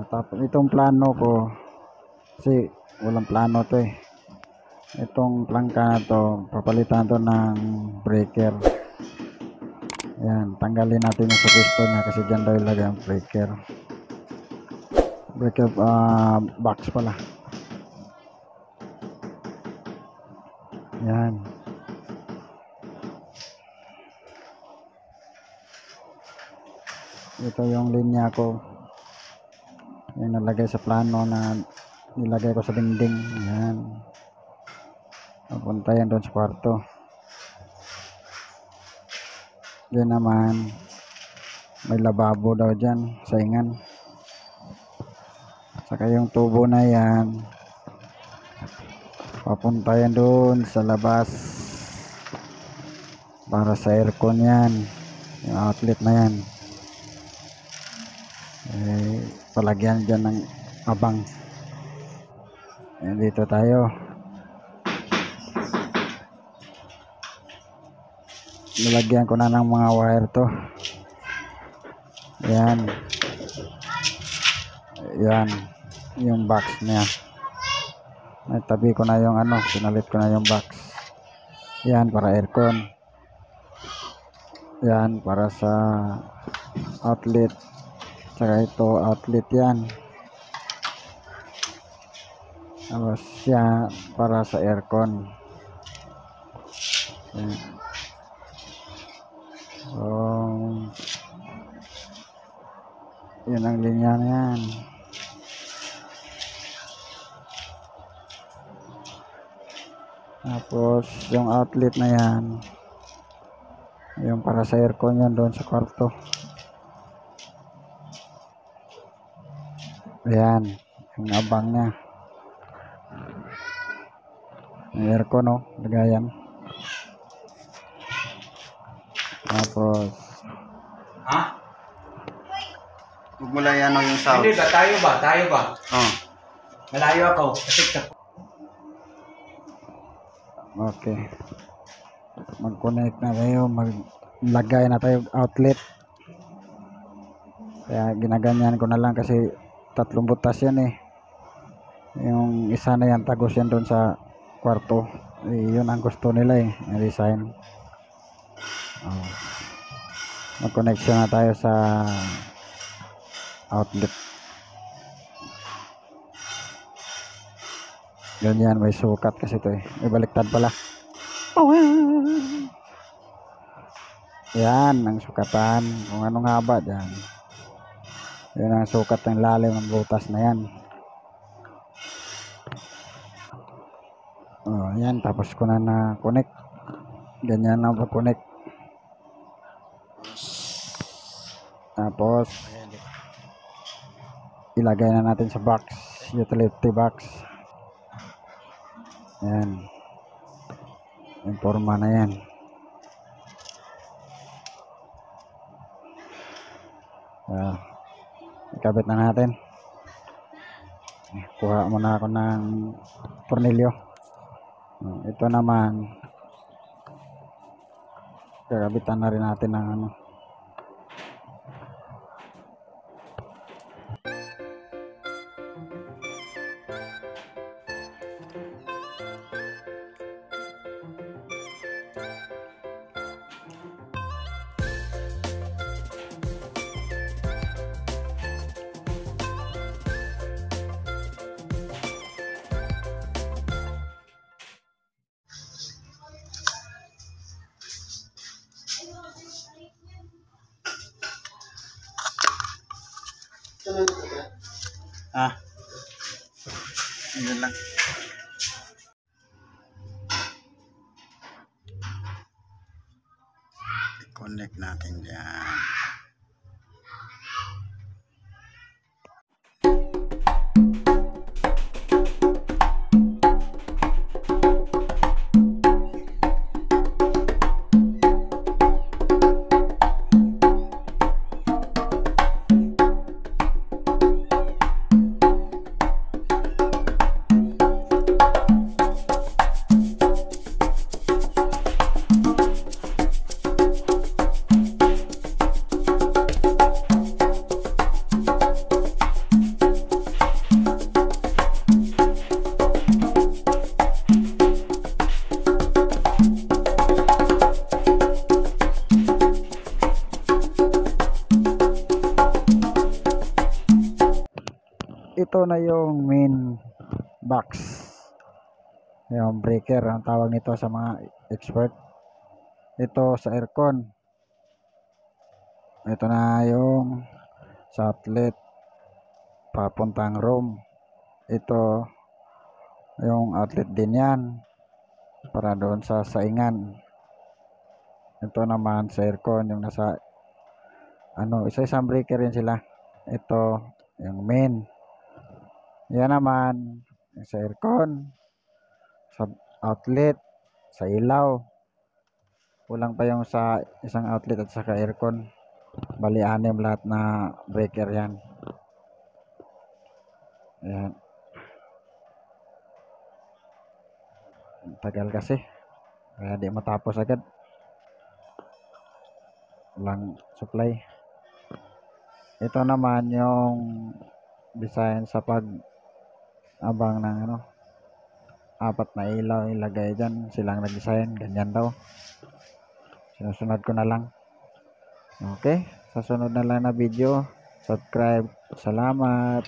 Tapos itong plano ko, kasi walang plano to eh. Itong plangka na to, papalitan to ng breaker. Ayan, tanggalin natin yung sa pwesto niya kasi dyan daw ilagay ang breaker. Breaker box pala. Ayan. Ito yung linya ko. Yung nalagay sa plano na nilagay ko sa dingding. Ayan. Papunta yan doon sa kwarto. Diyan naman may lababo daw dyan, saingan. Saka yung tubo na yan papunta yan doon sa labas para sa aircon yan, yung outlet na yan. Palagyan dyan ng abang. Dito tayo. Nilagyan ko na ng mga wire to. Ayan. Ayan. Yung box niya. Natabi ko na yung pinalit ko na yung box. Ayan, para aircon. Ayan, para sa outlet. Saka ito, outlet yan. Tapos siya, para sa aircon. Ayan. So, yun ang linya na yan. Tapos yung outlet na yan, yung para sa aircon yan doon sa kwarto. Ayan, yung abang nya, yung aircon lagayan. Tapos huwag mo lang yung sound. Hindi ba? Tayo ba? Oh. Malayo ako. Okay. Mag-connect na tayo. Maglagay na tayo outlet. Kaya ginaganyan ko na lang kasi 3 butas yan eh. Yung isa na yan, tagos yan doon sa kwarto. Yun ang gusto nila eh. Yung design. Mag-connection na tayo sa outlet. Ganyan, may sukat kasi ito eh. May baliktad pala. Yan ang sukatan. Kung anong haba dyan. Yan ang sukat ng lalim ng butas na yan. Yan, tapos ko na connect. Ganyan na connect. Tapos ilagay na natin sa box, utility box. Yan, yung forma na yan. Ikabit na natin. Kuha muna ako ng tornilyo. Ito naman kakabitan na rin natin ng Yun lang. I-connect natin dyan. ito na yung main box. Yung breaker ang tawag nito sa mga expert. Ito sa aircon. Ito na yung sa outlet papuntang room. Ito yung outlet din yan para doon sa saingan. Ito naman sa aircon yung nasa isa-isang breaker yan sila. Ito yung main. Yan naman sa aircon, sa outlet, sa ilaw. Kulang pa yung sa isang outlet at saka aircon. Bali 6 lahat na breaker yan. Ayan. Tagal kasi. Kaya di matapos agad. Walang supply. Ito naman yung design sa abang ng 4 na ilaw ilagay dyan. Silang nag-design. Ganyan daw. Sinusunod ko na lang. Okay. Sa sunod na lang na video. Subscribe. Salamat.